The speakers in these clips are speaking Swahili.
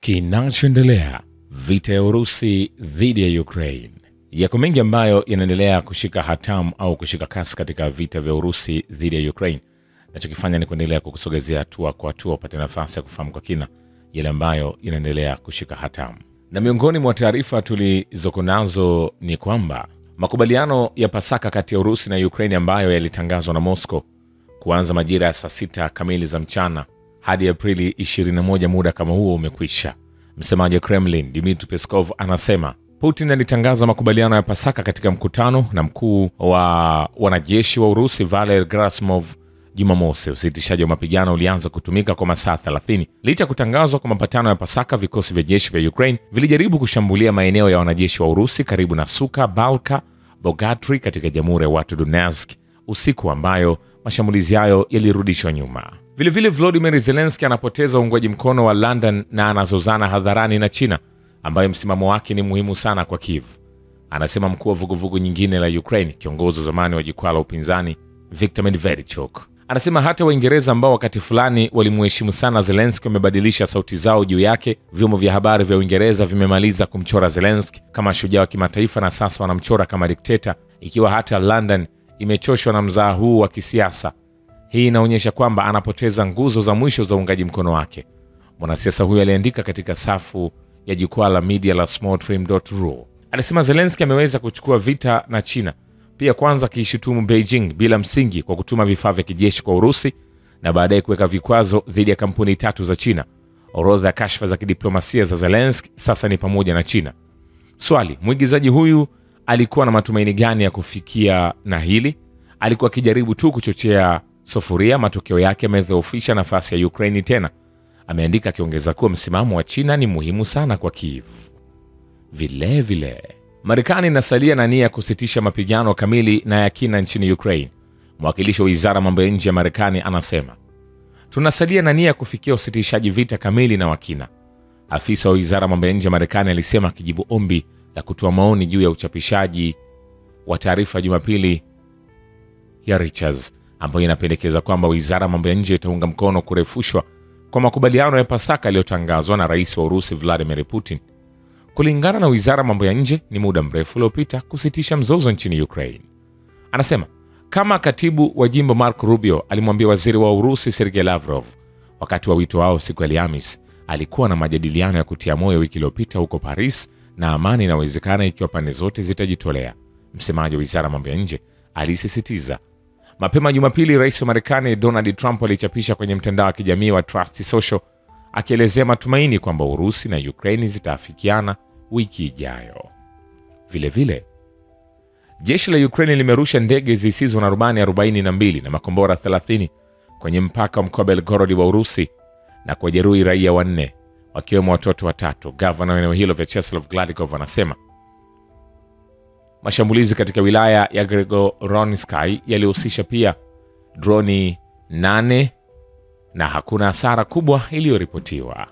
Kinachoendelea, vita ya Urusi dhidi ya Ukraine. Yako mengi ambayo yanaendelea kushika hatamu au kushika kasi katika vita vya Urusi dhidi ya Ukraine. Nachokifanya ni kuendelea kukusogezea hatua kwa hatua upate nafasi ya kufahamu kwa kina yale ambayo yanaendelea kushika hatamu. Na miongoni mwa taarifa tulizoko nazo ni kwamba makubaliano ya Pasaka kati ya Urusi na Ukraine ambayo yalitangazwa na Moscow kuanza majira ya saa 6 kamili za mchana hadi Aprili 21 muda kama huo umekwisha. Msemaji wa Kremlin Dmitry Peskov anasema Putin alitangaza makubaliano ya Pasaka katika mkutano na mkuu wa wanajeshi wa Urusi Valery Gerasimov Jumamosi. Usitishaji wa mapigano ulianza kutumika kwa masaa 30. Licha kutangazwa kwa mapatano ya Pasaka, vikosi vya jeshi vya Ukraine vilijaribu kushambulia maeneo ya wanajeshi wa Urusi karibu na Suka, Balka, Bogatry katika Jamhuri ya Watu Donetsk usiku, ambayo mashambulizi hayo yalirudishwa nyuma. Vilevile Volodymyr Zelensky anapoteza uungwaji mkono wa London na anazozana hadharani na China, ambayo msimamo wake ni muhimu sana kwa Kiev, anasema mkuu wa vuguvugu nyingine la Ukraine, kiongozi wa zamani wa jukwaa la upinzani Viktor Medvedchuk. Anasema hata Waingereza ambao wakati fulani walimheshimu sana Zelensky wamebadilisha sauti zao juu yake. Vyombo vya habari vya Uingereza vimemaliza kumchora Zelensky kama shujaa wa kimataifa na sasa wanamchora kama dikteta, ikiwa hata London imechoshwa na mzaha huu wa kisiasa. Hii inaonyesha kwamba anapoteza nguzo za mwisho za uungaji mkono wake. Mwanasiasa huyo aliandika katika safu ya jukwaa la media la smalltrim.ru. Alisema Zelensky ameweza kuchukua vita na China, pia kwanza kiishutumu Beijing bila msingi kwa kutuma vifaa vya kijeshi kwa Urusi na baadaye kuweka vikwazo dhidi ya kampuni 3 za China. Orodha ya kashfa za kidiplomasia za Zelensky sasa ni pamoja na China. Swali, mwigizaji huyu alikuwa na matumaini gani ya kufikia na hili? Alikuwa akijaribu tu kuchochea sufuria. Matokeo yake yamedhoofisha nafasi ya Ukraine tena, ameandika, akiongeza kuwa msimamo wa China ni muhimu sana kwa Kiev. Vilevile Marekani inasalia na nia ya kusitisha mapigano kamili na ya kina nchini Ukraine. Mwakilishi wa wizara mambo ya nje ya Marekani anasema tunasalia na nia ya kufikia usitishaji vita kamili na wa kina. Afisa wa wizara mambo ya nje ya Marekani alisema akijibu ombi la kutoa maoni juu ya uchapishaji wa taarifa Jumapili ya Reuters ambayo inapendekeza kwamba wizara mambo ya nje itaunga mkono kurefushwa kwa makubaliano ya Pasaka yaliyotangazwa na rais wa Urusi Vladimir Putin. Kulingana na wizara mambo ya nje, ni muda mrefu uliopita kusitisha mzozo nchini Ukraine. Anasema kama katibu wa jimbo Marco Rubio alimwambia waziri wa Urusi Sergei Lavrov wakati wa wito wao siku ya Alhamisi, alikuwa na majadiliano ya kutia moyo wiki iliyopita huko Paris na amani inawezekana ikiwa pande zote zitajitolea. Msemaji wa wizara mambo ya nje alisisitiza. Mapema Jumapili, rais wa Marekani Donald Trump alichapisha kwenye mtandao wa kijamii wa Trust Social akielezea matumaini kwamba Urusi na Ukraine zitaafikiana wiki ijayo. Vilevile jeshi la Ukraine limerusha ndege zisizo na rubani 42 na makombora 30 kwenye mpaka wa mkoa Belgorod wa Urusi na kujeruhi raia 4 wakiwemo watoto 3. Gavana wa eneo hilo Vyacheslav Gladkov anasema mashambulizi katika wilaya ya Gregoronskyi yalihusisha pia droni 8 na hakuna hasara kubwa iliyoripotiwa.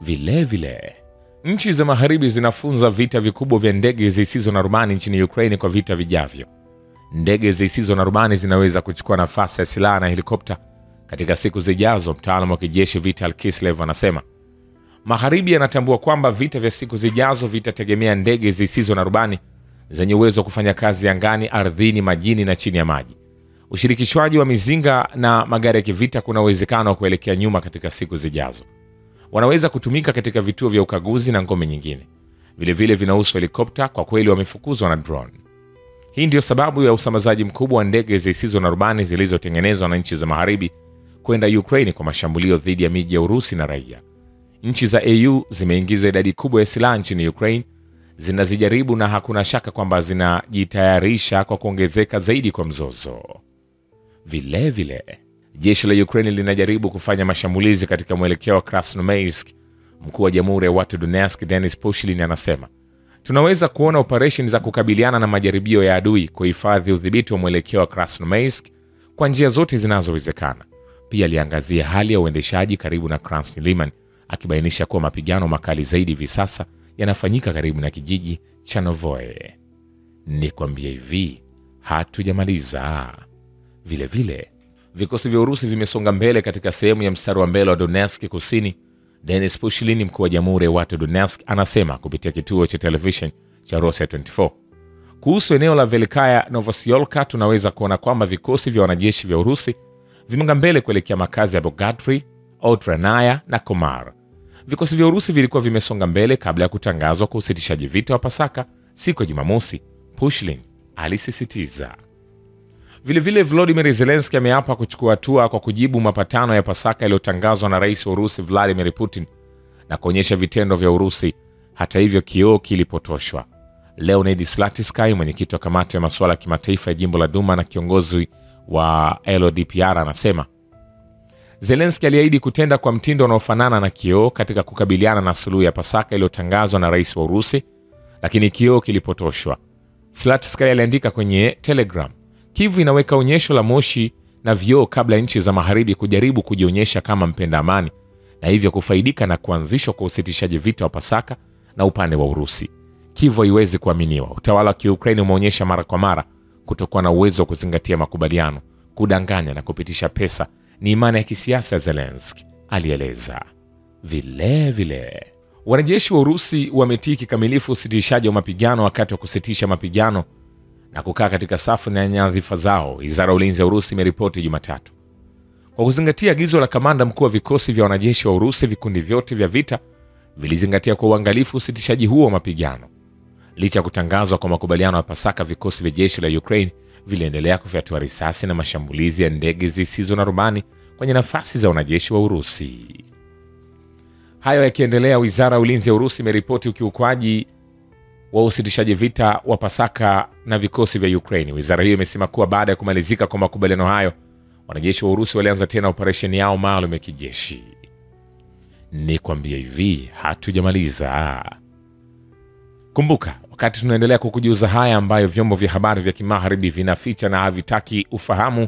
Vilevile nchi za magharibi zinafunza vita vikubwa vya ndege zisizo na rubani nchini Ukraine kwa vita vijavyo. Ndege zisizo na rubani zinaweza kuchukua nafasi ya silaha na helikopta katika siku zijazo, mtaalamu wa kijeshi Vital Kislev anasema. Magharibi yanatambua kwamba vita vya siku zijazo vitategemea ndege zisizo na rubani zenye uwezo wa kufanya kazi angani, ardhini, majini na chini ya maji. Ushirikishwaji wa mizinga na magari ya kivita kuna uwezekano wa kuelekea nyuma katika siku zijazo. Wanaweza kutumika katika vituo vya ukaguzi na ngome nyingine. Vilevile vinahusu helikopta, kwa kweli wamefukuzwa na drone. Hii ndio sababu ya usambazaji mkubwa wa ndege zisizo na rubani zilizotengenezwa na nchi za magharibi kwenda Ukraine kwa mashambulio dhidi ya miji ya Urusi na raia. Nchi za EU zimeingiza idadi kubwa ya silaha nchini Ukraine, zinazijaribu na hakuna shaka kwamba zinajitayarisha kwa kuongezeka zaidi kwa mzozo. Vilevile jeshi la Ukraine linajaribu kufanya mashambulizi katika mwelekeo wa Krasnoyarsk. Mkuu wa Jamhuri ya Watu Donetsk Denis Pushilin anasema tunaweza kuona operesheni za kukabiliana na majaribio ya adui kuhifadhi udhibiti wa mwelekeo wa Krasnoyarsk kwa njia zote zinazowezekana. Pia aliangazia hali ya uendeshaji karibu na Krasny Liman, akibainisha kuwa mapigano makali zaidi hivi sasa yanafanyika karibu na kijiji cha Novoe. Nikwambia hivi, hatujamaliza. Vilevile vikosi vya Urusi vimesonga mbele katika sehemu ya mstari wa mbele wa Donetsk kusini Denis Pushilin, mkuu wa Jamhuri ya Watu Donetsk, anasema kupitia kituo cha television cha Russia 24 kuhusu eneo la Velikaya Novosiyolka, tunaweza kuona kwamba vikosi vya wanajeshi vya Urusi vimeanga mbele kuelekea makazi ya Bogatry, Otranaya na Komar. Vikosi vya Urusi vilikuwa vimesonga mbele kabla ya kutangazwa kwa usitishaji vita wa Pasaka siku ya Jumamosi, Pushilin alisisitiza. Vilevile Volodymyr Zelensky ameapa kuchukua hatua kwa kujibu mapatano ya Pasaka yaliyotangazwa na rais wa Urusi Vladimir Putin na kuonyesha vitendo vya Urusi. Hata hivyo, kioo kilipotoshwa. Leonid Slatysky, mwenyekiti wa kamati ya masuala ya kimataifa ya jimbo la Duma na kiongozi wa LODPR, anasema Zelensky aliahidi kutenda kwa mtindo unaofanana na kioo katika kukabiliana na suluhu ya Pasaka iliyotangazwa na rais wa Urusi, lakini kioo kilipotoshwa. Slatysky aliandika kwenye Telegram, Kyiv inaweka onyesho la moshi na vioo kabla nchi za magharibi kujaribu kujionyesha kama mpenda amani na hivyo kufaidika na kuanzishwa kwa usitishaji vita wa Pasaka na upande wa Urusi. Kyiv haiwezi kuaminiwa. Utawala wa Ukraine umeonyesha mara kwa mara kutokuwa na uwezo wa kuzingatia makubaliano, kudanganya na kupitisha pesa. Ni imani ya kisiasa ya Zelensky, alieleza. Vile wanajeshi wa Urusi wametii kikamilifu usitishaji wa mapigano wakati wa kusitisha mapigano na kukaa katika safu na nyadhifa zao, Wizara ya Ulinzi ya Urusi imeripoti Jumatatu. Kwa kuzingatia agizo la kamanda mkuu wa vikosi vya wanajeshi wa Urusi, vikundi vyote vya vita vilizingatia kwa uangalifu usitishaji huo wa mapigano. Licha ya kutangazwa kwa makubaliano ya Pasaka, vikosi vya jeshi la Ukraine viliendelea kufyatua risasi na mashambulizi ya ndege zisizo na rubani kwenye nafasi za wanajeshi wa Urusi. Hayo yakiendelea, Wizara ya Ulinzi ya Urusi imeripoti ukiukwaji wa usitishaji vita wa Pasaka na vikosi vya Ukraine. Wizara hiyo imesema kuwa baada ya kumalizika kwa makubaliano hayo, wanajeshi wa Urusi walianza tena operesheni yao maalum ya kijeshi. Ni kwambia hivi, hatujamaliza. Kumbuka, wakati tunaendelea kukujuza haya ambayo vyombo vya habari vya kimagharibi vinaficha na havitaki ufahamu,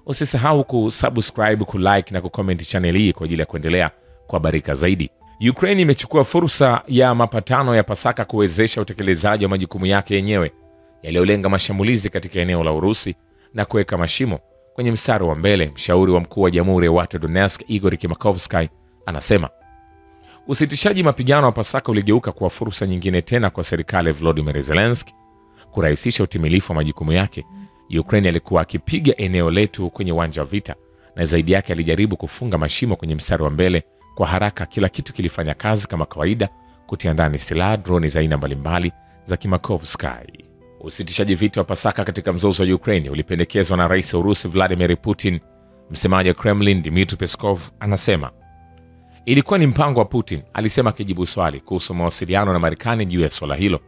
usisahau kusubscribe, kulike na kucomment channel hii kwa ajili ya kuendelea kuhabarika zaidi. Ukraine imechukua fursa ya mapatano ya Pasaka kuwezesha utekelezaji wa majukumu yake yenyewe yaliyolenga mashambulizi katika eneo la Urusi na kuweka mashimo kwenye mstari wa mbele. Mshauri wa mkuu wa Jamhuri ya Watu Donetsk, Igor Kimakovsky, anasema usitishaji mapigano wa Pasaka uligeuka kuwa fursa nyingine tena kwa serikali ya Volodymyr Zelensky kurahisisha utimilifu wa majukumu yake. Ukraine alikuwa akipiga eneo letu kwenye uwanja wa vita, na zaidi yake alijaribu kufunga mashimo kwenye mstari wa mbele kwa haraka. Kila kitu kilifanya kazi kama kawaida, kutia ndani silaha, droni za aina mbalimbali za Kimakovsky. Usitishaji vita wa Pasaka katika mzozo wa Ukraine ulipendekezwa na rais wa Urusi Vladimir Putin. Msemaji wa Kremlin Dmitry Peskov anasema ilikuwa ni mpango wa Putin, alisema akijibu swali kuhusu mawasiliano na Marekani juu ya swala hilo.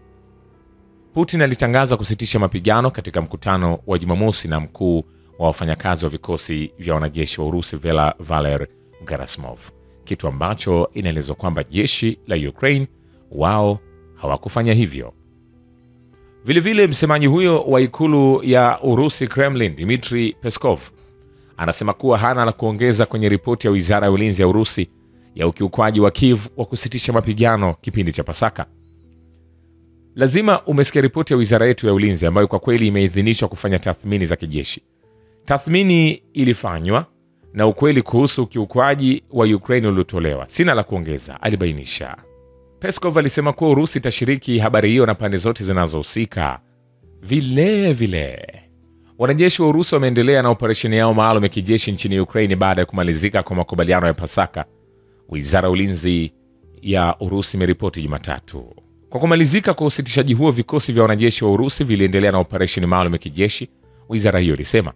Putin alitangaza kusitisha mapigano katika mkutano wa Jumamosi na mkuu wa wafanyakazi wa vikosi vya wanajeshi wa Urusi Valer Gerasimov, kitu ambacho inaelezwa kwamba jeshi la Ukraine wao hawakufanya hivyo. Vilevile msemaji huyo wa ikulu ya Urusi Kremlin Dmitry Peskov anasema kuwa hana la kuongeza kwenye ripoti ya Wizara ya Ulinzi ya Urusi ya ukiukwaji wa Kyiv wa kusitisha mapigano kipindi cha Pasaka. Lazima umesikia ripoti ya wizara yetu ya ulinzi ambayo kwa kweli imeidhinishwa kufanya tathmini za kijeshi. Tathmini ilifanywa na ukweli kuhusu ukiukwaji wa Ukraine uliotolewa. Sina la kuongeza, alibainisha. Peskov alisema kuwa Urusi itashiriki habari hiyo na pande zote zinazohusika. Vile wanajeshi wa Urusi wameendelea na operesheni yao maalum ya kijeshi nchini Ukraine baada ya kumalizika kwa makubaliano ya Pasaka, Wizara ya Ulinzi ya Urusi imeripoti Jumatatu. Kwa kumalizika kwa usitishaji huo, vikosi vya wanajeshi wa Urusi viliendelea na operesheni maalum ya kijeshi, wizara hiyo ilisema.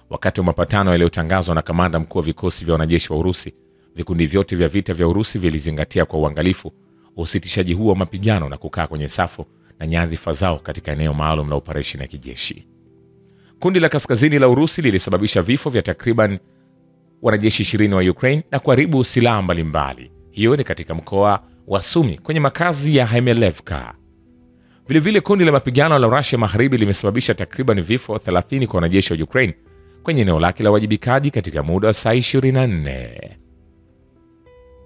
Wakati wa mapatano yaliyotangazwa na kamanda mkuu wa vikosi vya wanajeshi wa Urusi, vikundi vyote vya vita vya Urusi vilizingatia kwa uangalifu usitishaji huo wa mapigano na kukaa kwenye safu na nyadhifa zao katika eneo maalum la operesheni ya kijeshi. Kundi la kaskazini la Urusi lilisababisha vifo vya takriban wanajeshi 20 wa Ukraine na kuharibu silaha mbalimbali. Hiyo ni katika mkoa wa Sumi kwenye makazi ya Hemelevka. Vilevile kundi la mapigano la Russia Magharibi limesababisha takriban vifo 30 kwa wanajeshi wa Ukraine kwenye eneo lake la wajibikaji katika muda wa saa 24.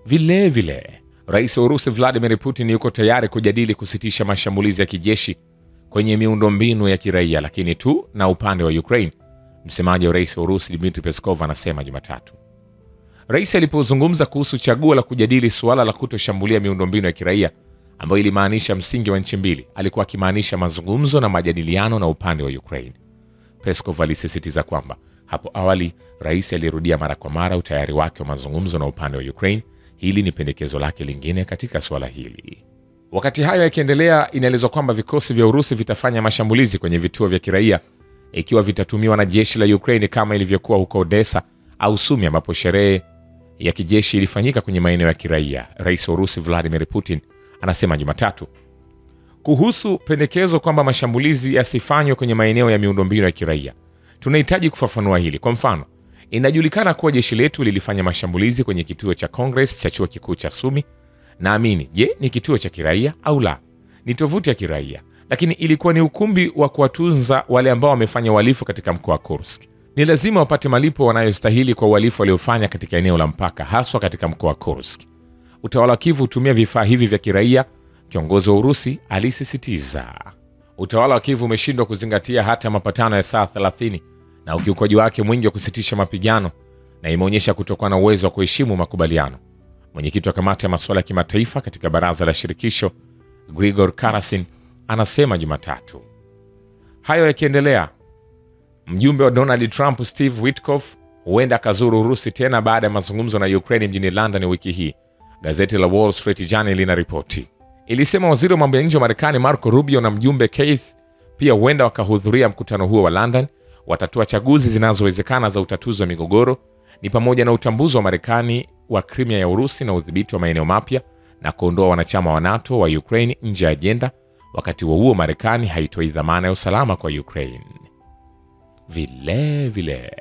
Vilevile rais wa Urusi Vladimir Putin yuko tayari kujadili kusitisha mashambulizi ya kijeshi kwenye miundombinu ya kiraia, lakini tu na upande wa Ukraine. Msemaji wa rais wa Urusi Dmitry Peskov anasema Jumatatu. Rais alipozungumza kuhusu chaguo la kujadili suala la kutoshambulia miundombinu ya kiraia ambayo ilimaanisha msingi wa nchi mbili, alikuwa akimaanisha mazungumzo na majadiliano na upande wa Ukraine. Peskov alisisitiza kwamba hapo awali rais alirudia mara kwa mara utayari wake wa mazungumzo na upande wa Ukraine. Hili ni pendekezo lake lingine katika suala hili. Wakati hayo yakiendelea, inaelezwa kwamba vikosi vya Urusi vitafanya mashambulizi kwenye vituo vya kiraia ikiwa vitatumiwa na jeshi la Ukraine kama ilivyokuwa huko Odessa au Sumi ambapo sherehe ya kijeshi ilifanyika kwenye maeneo ya kiraia. Rais wa Urusi Vladimir Putin anasema Jumatatu kuhusu pendekezo kwamba mashambulizi yasifanywe kwenye maeneo ya miundombinu ya kiraia. Tunahitaji kufafanua hili. Kwa mfano, inajulikana kuwa jeshi letu lilifanya mashambulizi kwenye kituo cha Congress cha chuo kikuu cha Sumi. Naamini, je, ni kituo cha kiraia au la? Ni tovuti ya kiraia, lakini ilikuwa ni ukumbi wa kuwatunza wale ambao wamefanya uhalifu katika mkoa wa Kursk. Ni lazima wapate malipo wanayostahili kwa uhalifu waliofanya katika eneo la mpaka, haswa katika mkoa wa Kursk. Utawala wa Kiev hutumia vifaa hivi vya kiraia, kiongozi wa Urusi alisisitiza. Utawala wa Kiev umeshindwa kuzingatia hata mapatano ya saa 30 na ukiukaji wake mwingi wa kusitisha mapigano, na imeonyesha kutokuwa na uwezo wa kuheshimu makubaliano. Mwenyekiti wa kamati ya masuala ya kimataifa katika baraza la shirikisho Grigor Karasin anasema Jumatatu. Hayo yakiendelea, mjumbe wa Donald Trump Steve Witkoff huenda akazuru Urusi tena baada ya mazungumzo na Ukraine mjini London wiki hii. Gazeti la Wall Street Journal linaripoti. Ilisema waziri wa mambo ya nje wa Marekani Marco Rubio na mjumbe Keith pia huenda wakahudhuria mkutano huo wa London. Watatoa chaguzi zinazowezekana za utatuzi wa migogoro, ni pamoja na utambuzi wa Marekani wa Crimea ya Urusi na udhibiti wa maeneo mapya na kuondoa wanachama wa NATO wa Ukraine nje ya ajenda. Wakati huo Marekani haitoi dhamana ya usalama kwa Ukraine. Vile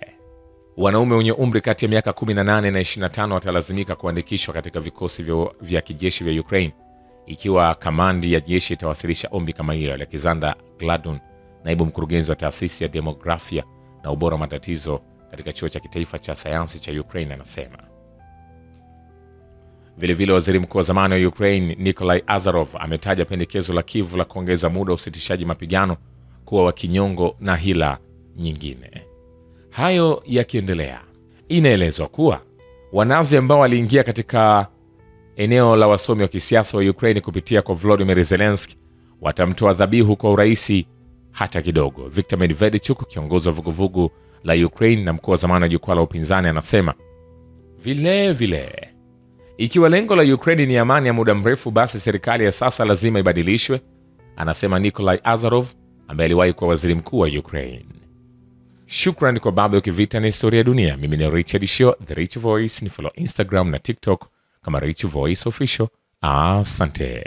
wanaume wenye umri kati ya miaka 18 na 25 watalazimika kuandikishwa katika vikosi vya kijeshi vya Ukraine ikiwa kamandi ya jeshi itawasilisha ombi kama hilo. Alexander Gladun, naibu mkurugenzi wa taasisi ya demografia na ubora wa matatizo katika chuo cha kitaifa cha sayansi cha Ukraine, anasema. Vilevile waziri mkuu wa zamani wa Ukraine Nikolai Azarov ametaja pendekezo la Kiev la kuongeza muda wa usitishaji mapigano kuwa wa kinyongo na hila nyingine. Hayo yakiendelea, inaelezwa kuwa Wanazi ambao waliingia katika eneo la wasomi wa kisiasa wa Ukraine kupitia kwa Volodymyr Zelensky watamtoa dhabihu kwa uraisi hata kidogo. Viktor Medvedchuk, kiongozi wa vuguvugu la Ukraine na mkuu wa zamani wa jukwaa la upinzani, anasema vile ikiwa lengo la Ukraine ni amani ya muda mrefu, basi serikali ya sasa lazima ibadilishwe, anasema Nikolai Azarov ambaye aliwahi kuwa waziri mkuu wa Ukraine. Shukrani kwa Babu Kivita na Historia ya Dunia. Mimi ni Richard Shio, The Rich Voice. Ni follow Instagram na TikTok kama Rich Voice Official. Asante.